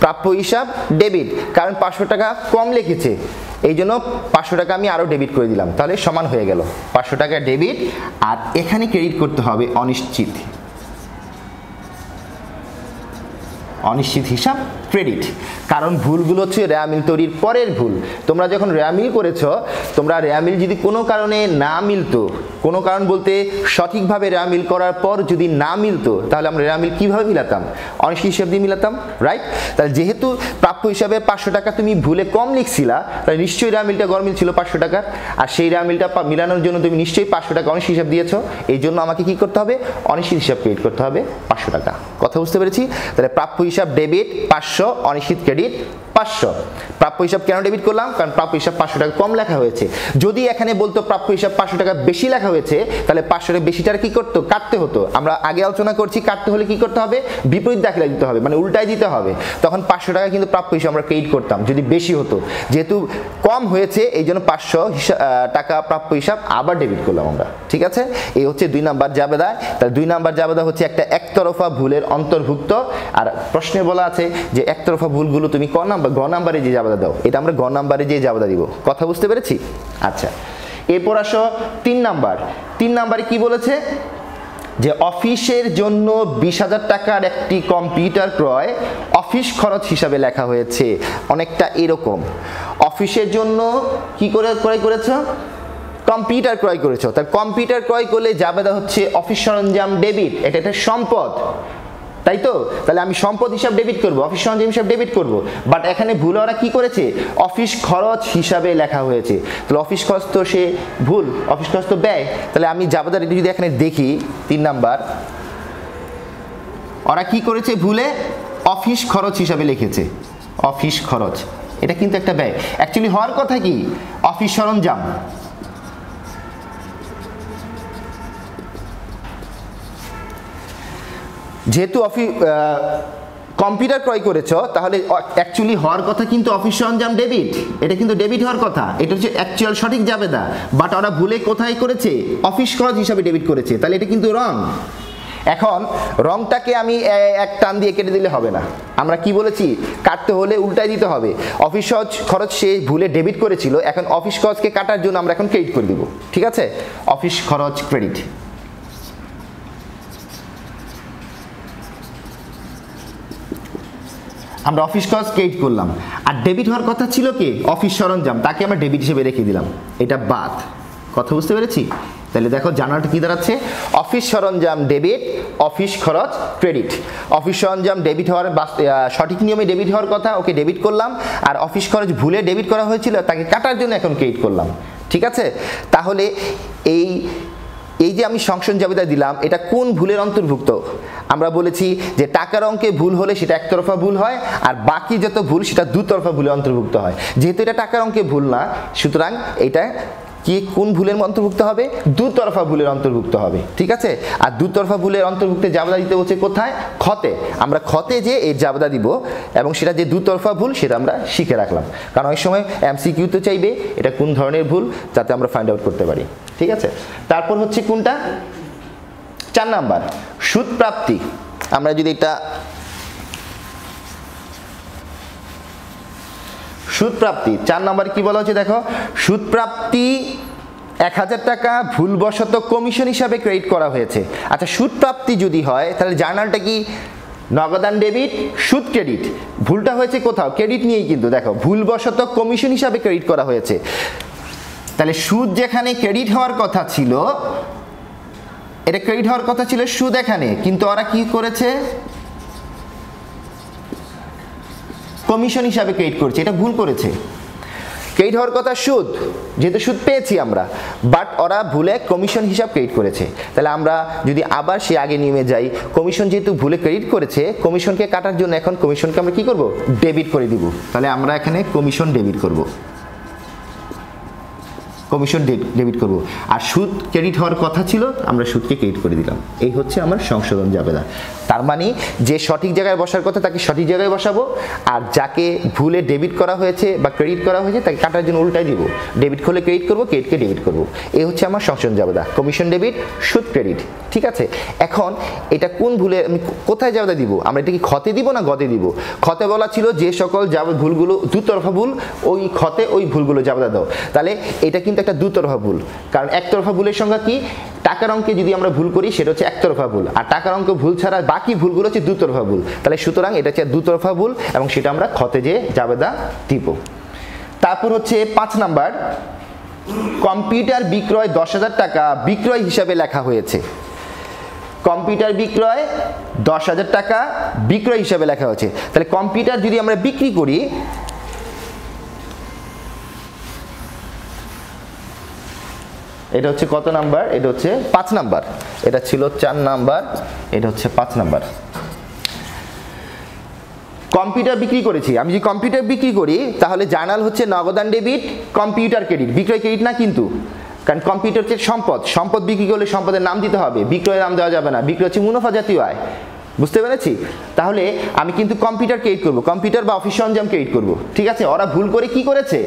প্রাপ্য হিসাব ডেবিট, কারণ 500 টাকা কম লিখেছে এই জন্য 500 টাকা আমি আরো ডেবিট করে দিলাম, তাহলে সমান হয়ে গেল 500 টাকা ডেবিট। আর এখানে ক্রেডিট করতে হবে অনিশ্চিত, অনিশ্চিত হিসাব ক্রেডিট, কারণ ভুলগুলো হচ্ছে রেয়ামিল তৈরির পরের ভুল। তোমরা যখন রেয়ামিল করেছো, তোমরা রেয়ামিল যদি কোনো কারণে না মিলতো, কোনো কারণ বলতে সঠিকভাবে রেয়ামিল করার পর যদি না মিলতো, তাহলে আমরা রেয়ামিল কিভাবে মিলাতাম, অনিশ্চিত হিসাব দিয়ে মিলাতাম, রাইট। তাহলে যেহেতু প্রাপ্য হিসাবে 500 টাকা তুমি ভুলে কম লিখছিলা, তাহলে নিশ্চয়ই রেয়ামিলটা গরমিল ছিল 500 টাকার, আর সেই রেয়ামিলটা মিলানোর জন্য তুমি নিশ্চয়ই 500 টাকা অনিশ্চিত হিসাব দিয়েছো। এই জন্য আমাকে কি করতে হবে, অনিশ্চিত হিসাব ক্রেডিট করতে হবে 500 টাকা। কথা বুঝতে পেরেছি? তাহলে প্রাপ্য হিসাব ডেবিট 500, অনিশ্চিত ক্রেডিট 500। প্রাপ্য হিসাব কেন ডেবিট করলাম, কারণ প্রাপ্য হিসাব 500 টাকা কম লেখা হয়েছে। যদি এখানে বলতো প্রাপ্য হিসাব 500 টাকা বেশি লেখা হয়েছে, তাহলে 500 টাকা বেশিটার কি করতো, কাটতে হতো। আমরা আগে আলোচনা করছি কাটতে হলে কি করতে হবে, বিপরীত দাখিলা দিতে হবে, মানে উল্টায় দিতে হবে। তখন 500 টাকা কিন্তু প্রাপ্য হিসাব আমরা ক্রেডিট করতাম যদি বেশি হতো। যেহেতু কম হয়েছে এই জন্য 500 টাকা প্রাপ্য হিসাব আবার ডেবিট করলাম আমরা, ঠিক আছে। এই হচ্ছে 2 নাম্বার জাবেদা। তাহলে 2 নাম্বার জাবেদা হচ্ছে একটা একতরফা ভুলের অন্তর্ভুক্ত। আর প্রশ্নে বলা আছে যে একতরফা ভুলগুলো তুমি গ নাম্বারে যে জাবেদা দাও, এটা আমরা গ নাম্বারে যে জাবেদা দিব। কথা বুঝতে পেরেছি? আচ্ছা, এরপর আসো 3 নাম্বার। 3 নাম্বারে কি বলেছে, যে অফিসের জন্য 20,000 টাকার একটি কম্পিউটার ক্রয় অফিস খরচ হিসাবে লেখা হয়েছে। অনেকটা এরকম, অফিসের জন্য কি করে ক্রয় করেছো, কম্পিউটার ক্রয় করেছো। তার কম্পিউটার ক্রয় করলে জাবেদা হচ্ছে অফিস সরঞ্জাম ডেবিট, এটা একটা সম্পদ, তাই তো। তাহলে আমি সম্পদ হিসাব ডেবিট করব, অফিস সরঞ্জাম হিসাব ডেবিট করব। বাট এখানে ভুল ওরা কি করেছে, অফিস খরচ হিসাবে লেখা হয়েছে। তাহলে অফিস খরচ তো সে ভুল, অফিস খরচ তো ব্যয়। তাহলে আমি জাবেদার যদি এখানে দেখি 3 নাম্বার, ওরা কি করেছে, ভুলে অফিস খরচ হিসাবে লিখেছে। অফিস খরচ এটা কিন্তু একটা ব্যয়, অ্যাকচুয়ালি হওয়ার কথা কি অফিস সরঞ্জাম। যেহেতু কম্পিউটার ক্রয় করেছো, তাহলে অ্যাকচুয়ালি হওয়ার কথা কিন্তু অফিস সরঞ্জাম ডেবিট, এটা কিন্তু ডেবিট হওয়ার কথা, এটা হচ্ছে অ্যাকচুয়াল সঠিক জাবেদা, বাট ওরা ভুলে কোথায় করেছে, অফিস খরচ হিসাবে ডেবিট করেছে, তাহলে এটা কিন্তু রং। এখন রংটাকে আমি এক টান দিয়ে কেটে দিলে হবে না, আমরা কি বলেছি, কাটতে হলে উল্টাই দিতে হবে। অফিস খরচ সে ভুলে ডেবিট করেছিল, এখন অফিস খরচকে কাটার জন্য আমরা এখন ক্রেডিট করে দিব, ঠিক আছে, অফিস খরচ ক্রেডিট। আমরা অফিস খরচ ক্রেডিট করলাম, আর ডেবিট হওয়ার কথা ছিল কি, অফিস সরঞ্জাম, তাকে আমরা ডেবিট হিসেবে রেখে দিলাম, এটা বাদ। কথা বুঝতে পেরেছি? তাহলে দেখো জার্নালটা কি দাঁড়াচ্ছে, অফিস সরঞ্জাম ডেবিট, অফিস খরচ ক্রেডিট। অফিস সরঞ্জাম ডেবিট হওয়ার সঠিক নিয়মে ডেবিট হওয়ার কথা, ওকে ডেবিট করলাম, আর অফিস খরচ ভুলে ডেবিট করা হয়েছিল, তাকে কাটার জন্য এখন ক্রেডিট করলাম, ঠিক আছে। তাহলে এই যে আমি সংশোধন জাবেদা দিলাম, এটা কোন ভুলের অন্তর্ভুক্ত? আমরা বলেছি যে টাকার অঙ্কে ভুল হলে সেটা একতরফা ভুল হয়, আর বাকি যত ভুল সেটা দুতরফা ভুলের অন্তর্ভুক্ত হয়। যেহেতু এটা টাকার অঙ্কে ভুল না, সুতরাং এটা কি কোন ভুলের অন্তর্ভুক্ত হবে, দুতরফা ভুলের অন্তর্ভুক্ত হবে, ঠিক আছে। আর দুতরফা ভুলের অন্তর্ভুক্তে জাবেদা দিতে হচ্ছে কোথায়, খতে। আমরা খতে যে এই জাবেদা দিব, এবং সেটা যে দুতরফা ভুল সেটা আমরা শিখে রাখলাম, কারণ অনেক সময় MCQ তো চাইবে এটা কোন ধরনের ভুল, যাতে আমরা ফাইন্ড আউট করতে পারি, ঠিক আছে। তারপর হচ্ছে কোনটা, 4 নাম্বার সুদ প্রাপ্তি। আমরা যদি এটা সুদ প্রাপ্তি 4 নাম্বার কি বলা হচ্ছে, দেখো, সুদ প্রাপ্তি 1000 টাকা ভুলবশত কমিশন হিসাবে ক্রেডিট করা হয়েছে। আচ্ছা, সুদ প্রাপ্তি যদি হয় তাহলে জার্নালটা কি, নগদান ডেবিট, সুদ ক্রেডিট। ভুলটা হয়েছে কোথাও, ক্রেডিট নিয়েই কিন্তু, দেখো ভুলবশত কমিশন হিসাবে ক্রেডিট করা হয়েছে। তাহলে সুদ যেখানে ক্রেডিট হওয়ার কথা ছিল, এটা ক্রেডিট হওয়ার কথা ছিল সুদ এখানে, কিন্তু ওরা কি করেছে, কমিশন হিসাবে ক্রেডিট করছে, এটা ভুল করেছে। ক্রেডিট হওয়ার কথা সুদ, যেহেতু সুদ পেয়েছি আমরা, বাট ওরা ভুলে কমিশন হিসাব ক্রেডিট করেছে। তাহলে আমরা যদি আবার সে আগে নিয়ে যাই, কমিশন যেহেতু ভুলে ক্রেডিট করেছে, কমিশনকে কাটার জন্য এখন কমিশনকে আমরা কি করব, ডেবিট করে দিব। তাহলে আমরা এখানে কমিশন ডেবিট করব, কমিশন ডেবিট করব, আর সুদ ক্রেডিট হওয়ার কথা ছিল, আমরা সুদকে ক্রেডিট করে দিলাম। এই হচ্ছে আমার সংশোধন জাবেদা। তার মানে যে সঠিক জায়গায় বসার কথা তাকে সঠিক জায়গায় বসাবো, আর যাকে ভুলে ডেবিট করা হয়েছে বা ক্রেডিট করা হয়েছে তাকে কাটার জন্য উল্টাই দিব, ডেবিট করলে ক্রেডিট করব, ক্রেডিটকে ডেবিট করব। এই হচ্ছে আমার সংশোধন জাবেদা, কমিশন ডেবিট, সুদ ক্রেডিট, ঠিক আছে। এখন এটা কোন ভুলে আমি কোথায় জাবেদা দিব, আমরা এটা কি খতে দিব না গদে দিব? খতে বলা ছিল যে সকল ভুলগুলো দুতরফা ভুল, ওই খতে ওই ভুলগুলো জাবেদা দাও। তাহলে এটা কিন্তু একটা দুতরফা ভুল, কারণ একতরফা ভুলের সংজ্ঞা কি, টাকার অঙ্কে যদি আমরা ভুল করি সেটা হচ্ছে একতরফা ভুল, আর টাকার অঙ্ক ভুল ছাড়া বাকি ভুলগুলো হচ্ছে দুতরফা ভুল। তাহলে সুতরাং এটা হচ্ছে দুতরফা ভুল, এবং সেটা আমরা খতে যে জাবেদা দিব। তারপর হচ্ছে 5 নাম্বার, কম্পিউটার বিক্রয় 10,000 টাকা বিক্রয় হিসাবে লেখা হয়েছে। কম্পিউটার বিক্রয় 10,000 টাকা বিক্রয় হিসাবে লেখা হয়েছে। তাহলে কম্পিউটার যদি আমরা বিক্রি করি, এটা হচ্ছে কত নাম্বার, এটা হচ্ছে 5 নাম্বার, এটা ছিল 4 নাম্বার, এটা হচ্ছে 5 নাম্বার। কম্পিউটার বিক্রি করেছি, আমি যদি কম্পিউটার বিক্রি করি তাহলে জার্নাল হচ্ছে নগদান ডেবিট, কম্পিউটার ক্রেডিট, বিক্রয় ক্রেডিট না কিন্তু, কারণ কম্পিউটার হচ্ছে সম্পদ, সম্পদ বিক্রি করলে সম্পদের নাম দিতে হবে, বিক্রয়ের নাম দেওয়া যাবে না, বিক্রয় হচ্ছে মুনাফা জাতীয় আয়, বুঝতে পেরেছি। তাহলে আমি কিন্তু কম্পিউটার ক্রেডিট করব, কম্পিউটার বা অফিস সরঞ্জাম ক্রেডিট করব, ঠিক আছে। ওরা ভুল করে কি করেছে,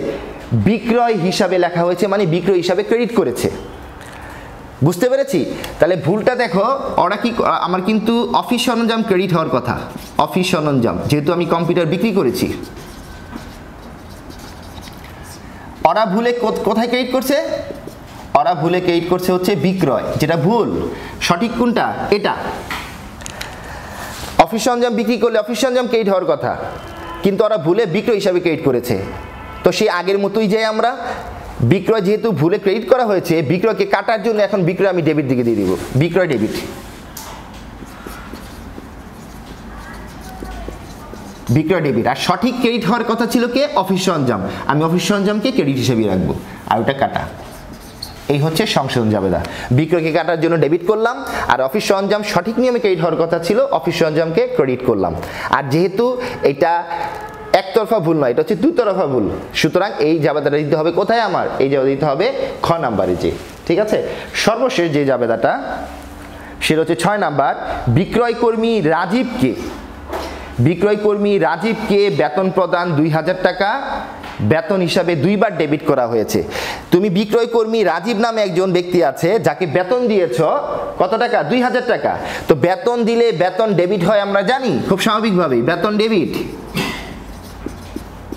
বিক্রয় হিসাবে লেখা হয়েছে, মানে বিক্রয় হিসাবে ক্রেডিট করেছে, বুঝতে পেরেছি। তাহলে ভুলটা দেখো, ওরা কি, আমার কিন্তু অফিস সরঞ্জাম ক্রেডিট হওয়ার কথা, অফিস সরঞ্জাম, যেহেতু আমি কম্পিউটার বিক্রি করেছি, ওরা ভুলে কোথায় ক্রেডিট করছে, ওরা ভুলে ক্রেডিট করছে হচ্ছে বিক্রয়, যেটা ভুল। সঠিক কোনটা, এটা। অফিস সরঞ্জাম বিক্রি করলে অফিস সরঞ্জাম ক্রেডিট হওয়ার কথা, কিন্তু ওরা ভুলে বিক্রয় হিসাবে ক্রেডিট করেছে। তো সেই আগের মতোই যাই আমরা, বিক্রয় যেহেতু ভুলে ক্রেডিট করা হয়েছে, বিক্রয়কে কাটার জন্য এখন বিক্রয় আমি ডেবিট দিকে দিয়ে দিব, বিক্রয় ডেবিট, বিক্রয় ডেবিট। আর সঠিক ক্রেডিট হওয়ার কথা ছিল কে, অফিস সরঞ্জাম, আমি অফিস সরঞ্জামকে ক্রেডিট হিসেবে রাখবো, আর ওটা কাটা। এই হচ্ছে সংশোধন জাবেদা, বিক্রয়কে কাটার জন্য ডেবিট করলাম, আর অফিস সরঞ্জাম সঠিক নিয়মে ক্রেডিট হওয়ার কথা ছিল, অফিস সরঞ্জামকে ক্রেডিট করলাম। আর যেহেতু এটা একতরফা ভুল নয়, এটা হচ্ছে দুতরফা ভুল, সুতরাং এই জাবেদাটা দিতে হবে কোথায়, আমার এই জাবেদা দিতে হবে খ নাম্বারে, যে ঠিক আছে। সর্বশেষ যে জাবেদাটা সেটা হচ্ছে 6 নাম্বার, বিক্রয় কর্মী রাজীবকে বিক্রয় কর্মী রাজীবকে বেতন প্রদান 2000 টাকা বেতন হিসাবে 2 বার ডেবিট করা হয়েছে। তুমি বিক্রয় কর্মী রাজীব নামে একজন ব্যক্তি আছে যাকে বেতন দিয়েছো কত টাকা? 2000 টাকা। তো বেতন দিলে বেতন ডেবিট হয় আমরা জানি খুব স্বাভাবিকভাবেই, বেতন ডেবিট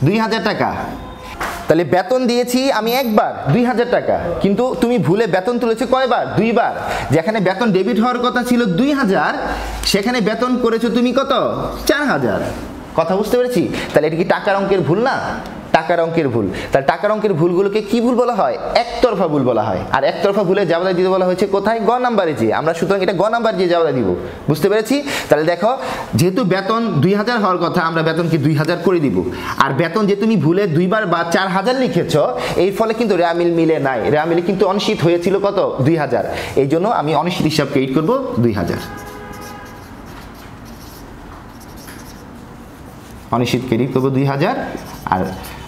2000 টাকা। তাহলে বেতন দিয়েছি আমি একবার 2000 টাকা, কিন্তু তুমি ভুলে বেতন তুলেছো কয়বার? 2 বার। যেখানে বেতন ডেবিট হওয়ার কথা ছিল 2000, সেখানে বেতন করেছো তুমি কত? 4000। কথা বুঝতে পেরেছি? তাহলে এটা কি টাকার অঙ্কের ভুল না? টাকার অঙ্কের ভুল। তাহলে টাকার অঙ্কের ভুলগুলোকে কি ভুল বলা হয়? একতরফা ভুল বলা হয়। আর একতরফা ভুলে জাবেদা দিতে বলা হয়েছে কোথায়? গ নাম্বারে যে আমরা, সুতরাং এটা গ নাম্বার দিয়ে জাবেদা দিব। বুঝতে পেরেছি? তাহলে দেখো, যেহেতু বেতন 2000 হওয়ার কথা, আমরা বেতনকে 2000 করে দিব। আর বেতন যে তুমি ভুলে 2 বার বা 4000 লিখেছ, এই ফলে কিন্তু রেয়ামিল মিলে নাই। রেয়ামিলে কিন্তু অনিশ্চিত হয়েছিল কত? 2000। এই জন্য আমি অনিশ্চিত হিসাব ক্রেডিট করব 2000। অনিশ্চিত ক্রেডিট করবো 2000 আর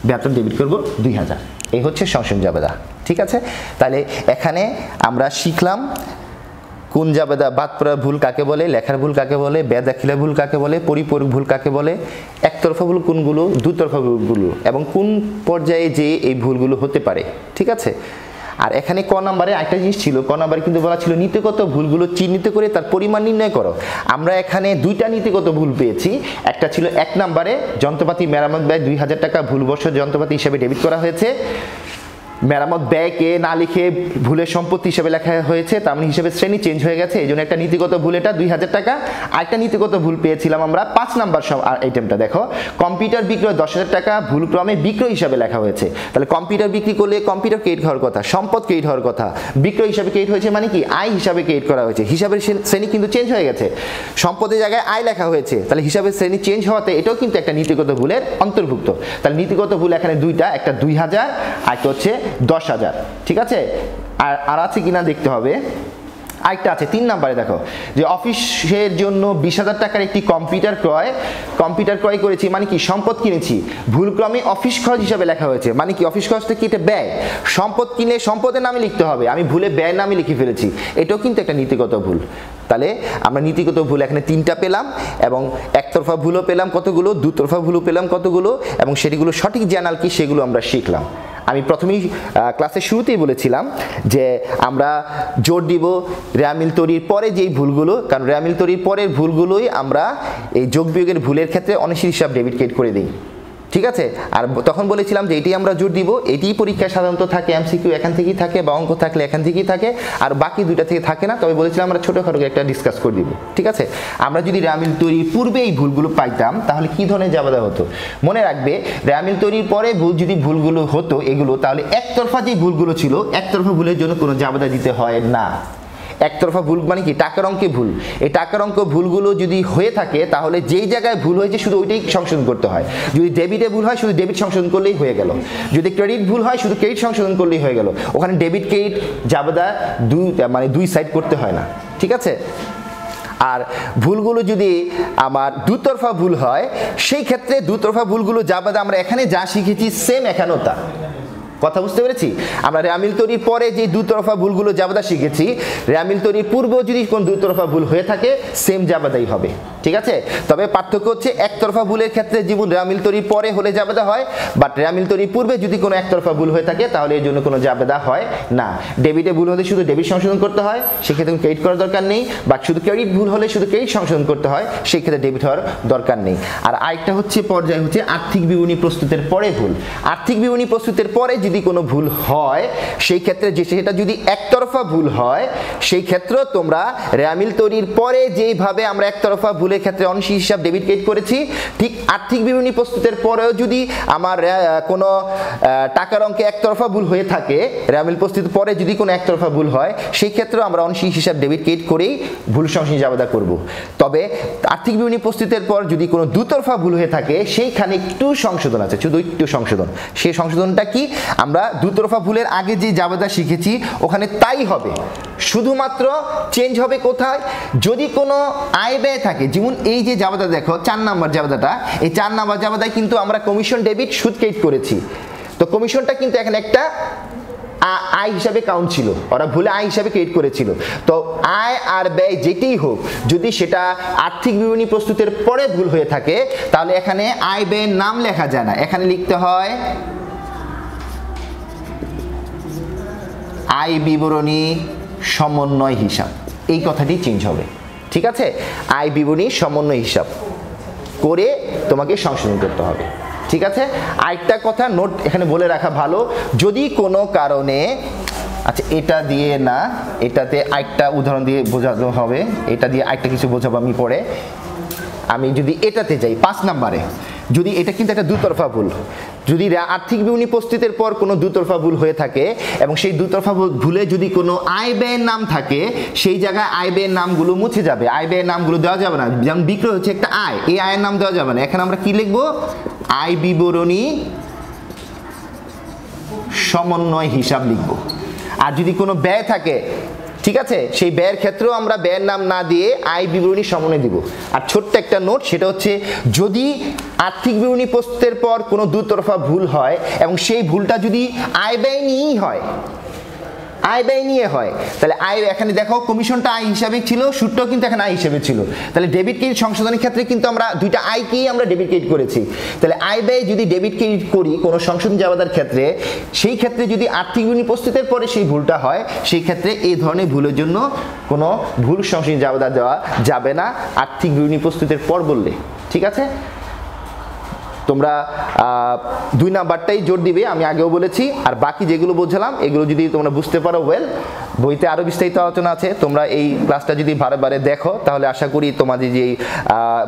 বেতন ডেবিট করবো 2000। এই হচ্ছে সংশোধন জাবেদা। ঠিক আছে? তাহলে এখানে আমরা শিখলাম কোন জাবেদা, বাদ পড়ার ভুল কাকে বলে, লেখার ভুল কাকে বলে, বেদাখিলা ভুল কাকে বলে, পরিপূরক ভুল কাকে বলে, একতরফা ভুল কোনগুলো, দুতরফা ভুলগুলো, এবং কোন পর্যায়ে যে এই ভুলগুলো হতে পারে। ঠিক আছে? আর এখানে ক নাম্বারে একটা জিনিস ছিল, ক নাম্বারে কিন্তু বলা ছিল নীতিগত ভুলগুলো চিহ্নিত করে তার পরিমাণ নির্ণয় করো। আমরা এখানে 2টা নীতিগত ভুল পেয়েছি। একটা ছিল 1 নাম্বারে যন্ত্রপাতি মেরামত ব্যয় 2000 টাকা ভুলবশত যন্ত্রপাতি হিসেবে ডেবিট করা হয়েছে। মেরামত ব্যয়কে না লিখে ভুলের সম্পত্তি হিসেবে লেখা হয়েছে, তার মানে হিসেবে শ্রেণী চেঞ্জ হয়ে গেছে, এই জন্য একটা নীতিগত ভুল, এটা 2000 টাকা। আরেকটা নীতিগত ভুল পেয়েছিলাম আমরা 5 নাম্বার আইটেমটা দেখো, কম্পিউটার বিক্রয় 10,000 টাকা ভুলক্রমে বিক্রয় হিসাবে লেখা হয়েছে। তাহলে কম্পিউটার বিক্রি করলে কম্পিউটার ক্রেডিট হওয়ার কথা, সম্পদ ক্রেডিট হওয়ার কথা, বিক্রয় হিসাবে ক্রেডিট হয়েছে মানে কি আয় হিসাবে ক্রেডিট করা হয়েছে। হিসাবের শ্রেণী কিন্তু চেঞ্জ হয়ে গেছে, সম্পদের জায়গায় আয় লেখা হয়েছে, তাহলে হিসাবের শ্রেণী চেঞ্জ হওয়াতে এটাও কিন্তু একটা নীতিগত ভুলের অন্তর্ভুক্ত। তাহলে নীতিগত ভুল এখানে 2টা, একটা 2000 আর একটা হচ্ছে 10,000। ঠিক আছে? আর আছে কিনা দেখতে হবে। আরেকটা আছে 3 নাম্বারে দেখো, যে অফিসের জন্য 20,000 টাকার একটি কম্পিউটার ক্রয় করেছি, মানে কি সম্পদ কিনেছি, ভুলক্রমে অফিস খরচ হিসাবে লেখা হয়েছে, মানে কি অফিস খরচটা কি? এটা ব্যয়। সম্পদ কিনে সম্পদের নামে লিখতে হবে, আমি ভুলে ব্যয়ের নামে লিখে ফেলেছি, এটাও কিন্তু একটা নীতিগত ভুল। তাহলে আমরা নীতিগত ভুল এখানে 3টা পেলাম, এবং একতরফা ভুলও পেলাম কতগুলো, দুতরফা ভুলও পেলাম কতগুলো, এবং সেটিগুলো সঠিক জানাল কি সেগুলো আমরা শিখলাম। আমি প্রথমেই ক্লাসের শুরুতেই বলেছিলাম যে আমরা জোর দিব রেয়ামিল তৈরির পরে যেই ভুলগুলো, কারণ রেয়ামিল তৈরির পরের ভুলগুলোই আমরা এই যোগ বিয়োগের ভুলের ক্ষেত্রে অনিশ্চিত হিসাব ডেবিট ক্রেডিট করে দিই। ঠিক আছে? আর তখন বলেছিলাম যে এটি আমরা জোর দিব, এটি পরীক্ষায় সাধারণত থাকে, এমসিকিউ এখান থেকেই থাকে, বা অঙ্ক থাকলে এখান থেকেই থাকে, আর বাকি 2টা থেকে থাকে না। তবে বলেছিলাম আমরা ছোটোখাটো একটা ডিসকাস করে দিব। ঠিক আছে? আমরা যদি রেয়ামিল তৈরির পূর্বে এই ভুলগুলো পাইতাম তাহলে কি ধরনের জাবেদা হতো? মনে রাখবে, রেয়ামিল তৈরির পরে যদি ভুলগুলো হতো এগুলো, তাহলে একতরফা যে ভুলগুলো ছিল, একতরফা ভুলের জন্য কোনো জাবেদা দিতে হয় না। একতরফা ভুল মানে কি? টাকার অঙ্কে ভুল। এই টাকার অঙ্ক ভুলগুলো যদি হয়ে থাকে তাহলে যেই জায়গায় ভুল হয়েছে শুধু ওইটাই সংশোধন করতে হয়। যদি ডেবিটে ভুল হয় শুধু ডেবিট সংশোধন করলেই হয়ে গেল, যদি ক্রেডিট ভুল হয় শুধু ক্রেডিট সংশোধন করলেই হয়ে গেল। ওখানে ডেবিট ক্রেডিট জাবেদা দুই সাইড করতে হয় না। ঠিক আছে? আর ভুলগুলো যদি আমার দুতরফা ভুল হয়, সেই ক্ষেত্রে দুতরফা ভুলগুলো জাবেদা আমরা এখানে যা শিখেছি সেম এখানেও তা। কথা বুঝতে পেরেছি? আমরা রেয়ামিল তৈরির পরে যে দুতরফা ভুলগুলো জাবেদা শিখেছি, রেয়ামিল তৈরির পূর্বেও যদি কোন দুতরফা ভুল হয়ে থাকে সেম জাবেদাই হবে। ঠিক আছে? তবে পার্থক্য হচ্ছে একতরফা ভুলের ক্ষেত্রে যেমন রেয়ামিল তৈরির পরে হলে জাবেদা হয়, বাট রেয়ামিল তৈরির পূর্বে যদি কোনো একতরফা ভুল হয়ে থাকে তাহলে এর জন্য কোনো জাবেদা হয় না। ডেবিটে ভুল হলে শুধু ডেবিট সংশোধন করতে হয়, সেক্ষেত্রে ক্রেডিট করার দরকার নেই, বাট শুধু ক্রেডিট ভুল হলে শুধু ক্রেডিট সংশোধন করতে হয়, সেই ক্ষেত্রে ডেবিট হওয়ার দরকার নেই। আর আরেকটা হচ্ছে পর্যায় হচ্ছে আর্থিক বিবরণী প্রস্তুতের পরে ভুল। আর্থিক বিবরণী প্রস্তুতের পরে যদি কোনো ভুল হয়, সেই ক্ষেত্রে যে সেটা যদি একতরফা ভুল হয়, সেই ক্ষেত্রে তোমরা রেয়ামিল তৈরির পরে যেইভাবে আমরা একতরফা ভুলের ক্ষেত্রে অনিশ্চিত হিসাব ডেবিট ক্রেডিট করেছি, ঠিক আর্থিক বিবরণী প্রস্তুতের পরেও যদি আমার কোনো টাকার অঙ্কে একতরফা ভুল হয়ে থাকে, রেয়ামিল প্রস্তুতির পরে যদি কোনো একতরফা ভুল হয়, সেই ক্ষেত্রে আমরা অনিশ্চিত হিসাব ডেবিট ক্রেডিট করেই ভুল সংশোধনী জাবেদা করব। তবে আর্থিক বিবরণী প্রস্তুতের পর যদি কোনো দুতরফা ভুল হয়ে থাকে, সেইখানে একটু সংশোধন আছে, শুধু একটু সংশোধন। সেই সংশোধনটা কি? আমরা দুতরফা ভুলের আগে যে জাবেদা শিখেছি ওখানে তাই হবে, শুধুমাত্র চেঞ্জ হবে কোথায়? যদি কোনো আয় ব্যয় থাকে, যেমন এই যে জাবেদা দেখো 4 নাম্বার জাবেদাটা, এই 4 নাম্বার জাবেদায় কিন্তু আমরা কমিশন ডেবিট সুদ ক্রেডিট করেছি। তো কমিশনটা কিন্তু এখানে একটা আয় হিসাবে কাউন্ট ছিল, ওরা ভুলে আয় হিসাবে ক্রিয়েট করেছিল। তো আয় আর ব্যয় যেটাই হোক, যদি সেটা আর্থিক বিবরণী প্রস্তুতের পরে ভুল হয়ে থাকে তাহলে এখানে আয় ব্যয়ের নাম লেখা যায় না, এখানে লিখতে হয় আয় বিবরণী সমন্বয় হিসাব। এই কথাটি চেঞ্জ হবে, ঠিক আছে? আয় বিবরণী সমন্বয় হিসাব করে তোমাকে সংশোধন করতে হবে, ঠিক আছে? আরেকটা কথা নোট এখানে বলে রাখা ভালো, যদি কোনো কারণে, আচ্ছা এটা দিয়ে না, এটাতে আরেকটা উদাহরণ দিয়ে বোঝাতে হবে, এটা দিয়ে আরেকটা কিছু বোঝাবো আমি পরে। আমি যদি এটাতে যাই 5 নম্বরে, যদি এটা কিন্তু একটা দুতরফা ভুল, যদি আর্থিক বিবরণী প্রস্তুতের পর কোনো দুতরফা ভুল হয়ে থাকে এবং সেই দুতরফা ভুলে যদি কোনো আয় ব্যয়ের নাম থাকে, সেই জায়গায় আয় ব্যয়ের নামগুলো মুছে যাবে, আয় ব্যয়ের নামগুলো দেওয়া যাবে না। যেমন বিক্রয় হচ্ছে একটা আয়, এই আয়ের নাম দেওয়া যাবে না, এখানে আমরা কি লিখবো? আয় বিবরণী সমন্বয় হিসাব লিখব। আর যদি কোনো ব্যয় থাকে, ঠিক আছে, সেই ব্যয়ের ক্ষেত্রেও আমরা ব্যয়ের নাম না দিয়ে আয় বিবরণী সমন্বয় দিব। আর ছোট্ট একটা নোট, সেটা হচ্ছে যদি আর্থিক বিবরণী প্রস্তুতের পর কোনো দুতরফা ভুল হয় এবং সেই ভুলটা যদি আয় ব্যয় নিয়েই হয়, আয় ব্যয় নিয়ে হয়, তাহলে আয়, এখানে দেখো কমিশনটা আয় হিসাবে ছিল, সুদটাও কিন্তু এখানে আয় হিসাবে ছিল, তাহলে ডেবিট ক্রেডিট সংশোধনের ক্ষেত্রে কিন্তু আমরা দুইটা আয়কেই আমরা ডেবিট ক্রেডিট করেছি। তাহলে আয় ব্যয় যদি ডেবিট ক্রেডিট করি কোনো সংশোধন জাবেদার ক্ষেত্রে, সেই ক্ষেত্রে যদি আর্থিক বিবরণী প্রস্তুতের পরে সেই ভুলটা হয়, সেই ক্ষেত্রে এই ধরনের ভুলের জন্য কোনো ভুল সংশোধন জাবেদা দেওয়া যাবে না আর্থিক বিবরণী প্রস্তুতের পর বললে, ঠিক আছে? তোমরা 2 নাম্বারটাই জোর দিবে, আমি আগেও বলেছি। আর বাকি যেগুলো বোঝালাম এগুলো যদি তোমরা বুঝতে পারো ওয়েল, বইতে আরও বিস্তারিত আলোচনা আছে, তোমরা এই ক্লাসটা যদি বারে বারে দেখো তাহলে আশা করি তোমাদের যে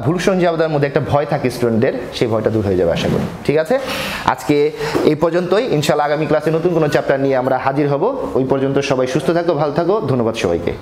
ভুল সংশোধন জাবেদার মধ্যে একটা ভয় থাকে স্টুডেন্টদের, সেই ভয়টা দূর হয়ে যাবে আশা করি, ঠিক আছে? আজকে এই পর্যন্তই, ইনশাআল্লাহ আগামী ক্লাসে নতুন কোনো চ্যাপ্টার নিয়ে আমরা হাজির হব। ওই পর্যন্ত সবাই সুস্থ থাকো, ভালো থাকো, ধন্যবাদ সবাইকে।